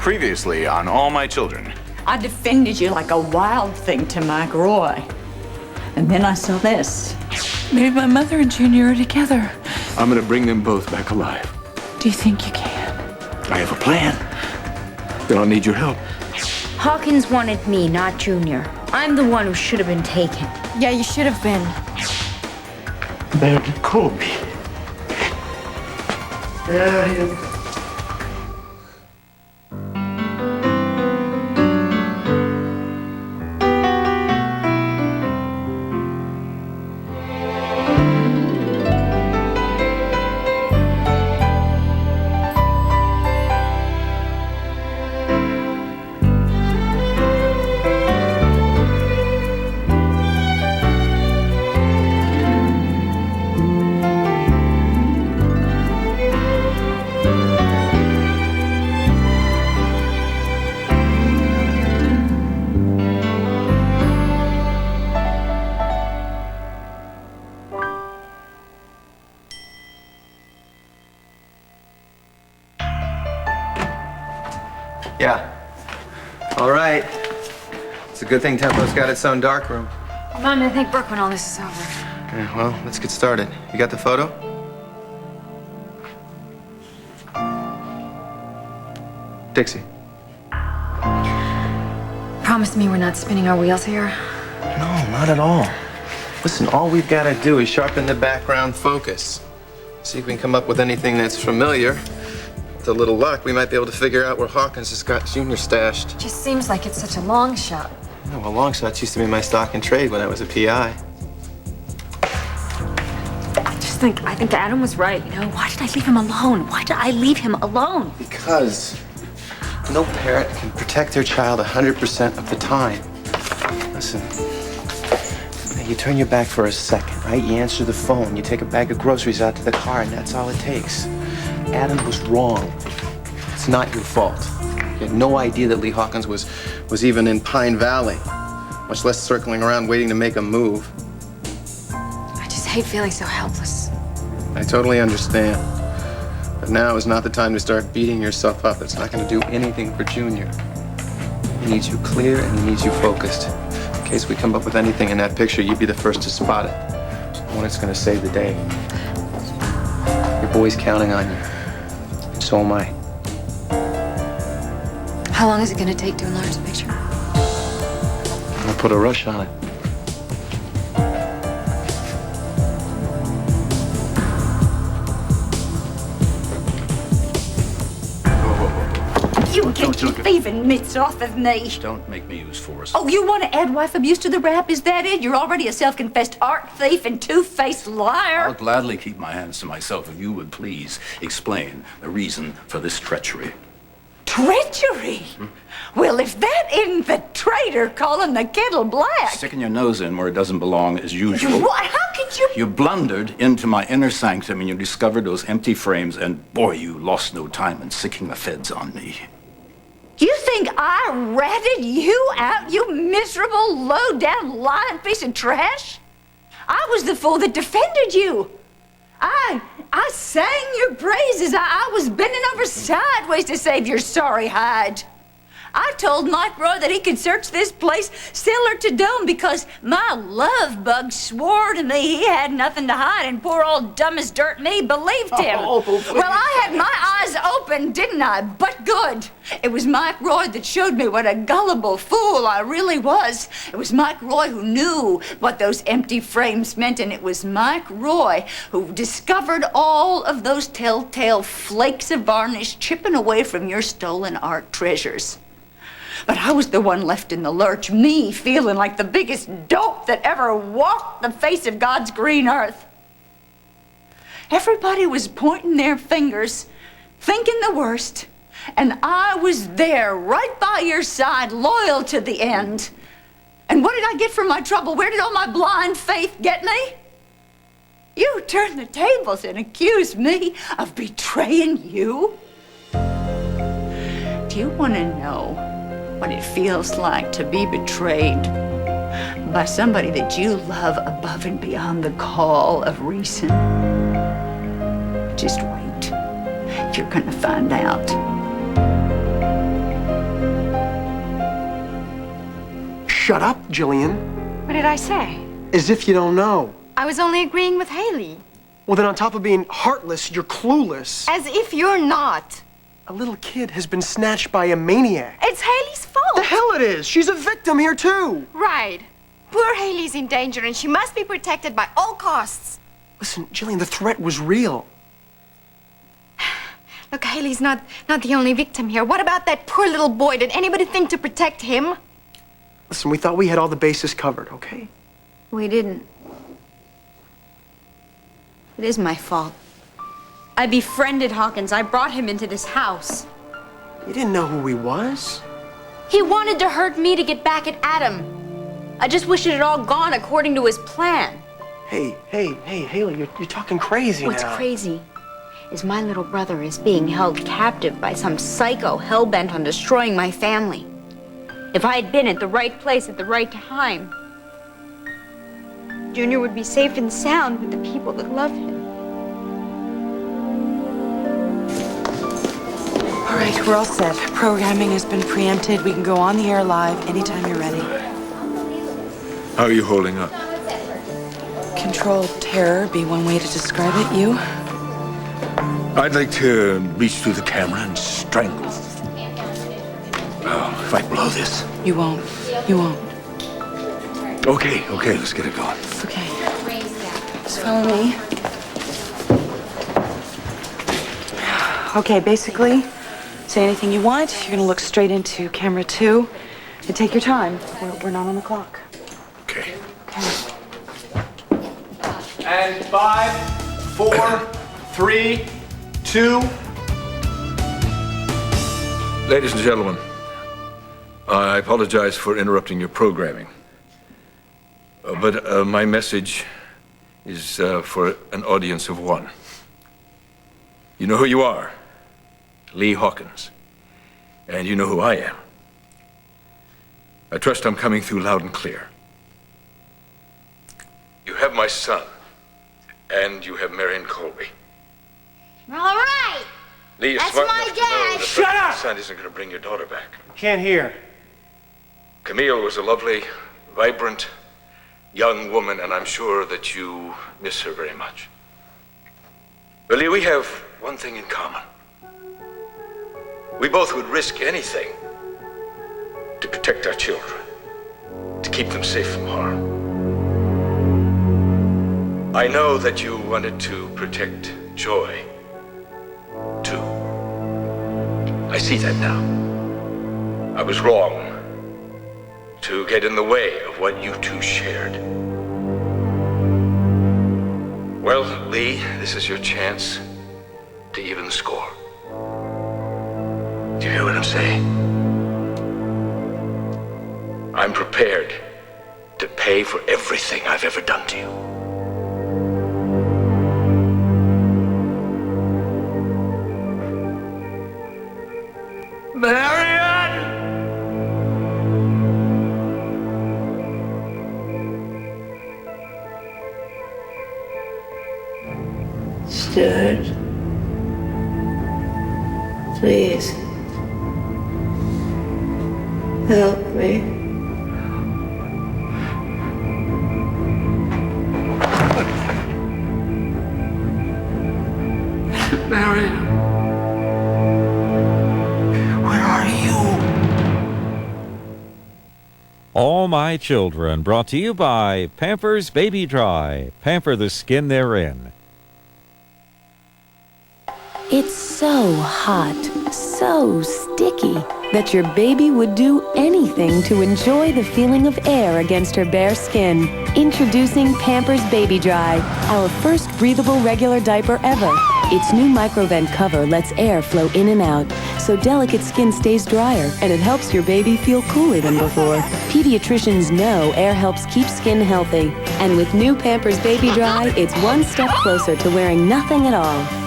previously on All My Children. I defended you like a wild thing to Mike Roy. And then I saw this. Maybe my mother and Junior are together. I'm gonna bring them both back alive. Do you think you can? I have a plan. Then I'll need your help. Hawkins wanted me, not Junior. I'm the one who should have been taken. Yeah, you should have been. Baron Colby. Yeah. All right. It's a good thing Tempo's got its own darkroom. Mom, I'm gonna thank Brooke when all this is over. Yeah, well, let's get started. You got the photo? Dixie. Promise me we're not spinning our wheels here. No, not at all. Listen, all we've got to do is sharpen the background focus. See if we can come up with anything that's familiar. With a little luck, we might be able to figure out where Hawkins has got Junior stashed. Just seems like it's such a long shot. Oh, well, long shots used to be my stock in trade when I was a PI. I think Adam was right, you know? Why did I leave him alone? Why did I leave him alone? Because no parent can protect their child 100% of the time. Listen, you turn your back for a second, right? You answer the phone, you take a bag of groceries out to the car, and that's all it takes. Adam was wrong. It's not your fault. You had no idea that Lee Hawkins was even in Pine Valley, much less circling around waiting to make a move. I just hate feeling so helpless. I totally understand. But now is not the time to start beating yourself up. It's not going to do anything for Junior. He needs you clear and he needs you focused. In case we come up with anything in that picture, you'd be the first to spot it. One that's going to save the day. Your boy's counting on you. And so am I. How long is it gonna take to enlarge the picture? I'm going to put a rush on it. You get your thieving mitts off of me. Don't make me use force. Oh, you want to add wife abuse to the rap? Is that it? You're already a self-confessed art thief and two-faced liar. I'll gladly keep my hands to myself if you would please explain the reason for this treachery. Treachery? Well, if that isn't the traitor calling the kettle black. Sticking your nose in where it doesn't belong as usual. What? How could you? You blundered into my inner sanctum and you discovered those empty frames, and boy, you lost no time in sicking the feds on me. You think I ratted you out, you miserable, low-down, lying piece of trash? I was the fool that defended you. I sang your praises. I was bending over sideways to save your sorry hide. I told Mike Roy that he could search this place cellar to dome because my love bug swore to me he had nothing to hide, and poor old dumb as dirt me believed him. Well, I had my eyes open, didn't I? But good. It was Mike Roy that showed me what a gullible fool I really was. It was Mike Roy who knew what those empty frames meant, and it was Mike Roy who discovered all of those telltale flakes of varnish chipping away from your stolen art treasures. But I was the one left in the lurch, me feeling like the biggest dope that ever walked the face of God's green earth. Everybody was pointing their fingers, thinking the worst, and I was there, right by your side, loyal to the end. And what did I get for my trouble? Where did all my blind faith get me? You turned the tables and accused me of betraying you. Do you want to know what it feels like to be betrayed by somebody that you love above and beyond the call of reason? Just wait. You're gonna find out. Shut up, Jillian. What did I say? As if you don't know. I was only agreeing with Haley. Well, then on top of being heartless, you're clueless. As if you're not. A little kid has been snatched by a maniac. It's Haley's fault. The hell it is! She's a victim here, too! Right. Poor Haley's in danger and she must be protected by all costs. Listen, Jillian, the threat was real. Look, Haley's not the only victim here. What about that poor little boy? Did anybody think to protect him? Listen, we thought we had all the bases covered, okay? We didn't. It is my fault. I befriended Hawkins. I brought him into this house. You didn't know who he was? He wanted to hurt me to get back at Adam. I just wish it had all gone according to his plan. Hey, Haley, you're talking crazy What's now. crazy is my little brother is being held captive by some psycho hell-bent on destroying my family. If I had been at the right place at the right time, Junior would be safe and sound with the people that love him. All right, we're all set. Programming has been preempted. We can go on the air live anytime you're ready. How are you holding up? Controlled terror be one way to describe it. You? I'd like to reach through the camera and strangle. Oh, if I blow this. You won't. You won't. Okay, let's get it going. Okay. Just follow me. Okay, basically, say anything you want. You're gonna look straight into camera 2 and take your time. We're not on the clock. Okay. And 5, 4, 3, 2. Ladies and gentlemen, I apologize for interrupting your programming. But my message is for an audience of one. You know who you are, Lee Hawkins. And you know who I am. I trust I'm coming through loud and clear. You have my son, and you have Marion Colby. All right. Lee is That's smart my enough to dad. know that Shut your up! son isn't going to bring your daughter back. Can't hear. Camille was a lovely, vibrant, young woman, and I'm sure that you miss her very much. But Lee, we have one thing in common. We both would risk anything to protect our children, to keep them safe from harm. I know that you wanted to protect Joy, too. I see that now. I was wrong to get in the way of what you two shared. Well, Lee, this is your chance to even the score. Do you hear what I'm saying? I'm prepared to pay for everything I've ever done to you. Stuart, please help me. Marion. Where are you? All My Children, brought to you by Pampers Baby Dry. Pamper the skin they're in. It's so hot, so sticky, that your baby would do anything to enjoy the feeling of air against her bare skin. Introducing Pampers Baby Dry, our first breathable regular diaper ever. Its new microvent cover lets air flow in and out, so delicate skin stays drier, and it helps your baby feel cooler than before. Pediatricians know air helps keep skin healthy, and with new Pampers Baby Dry, it's one step closer to wearing nothing at all.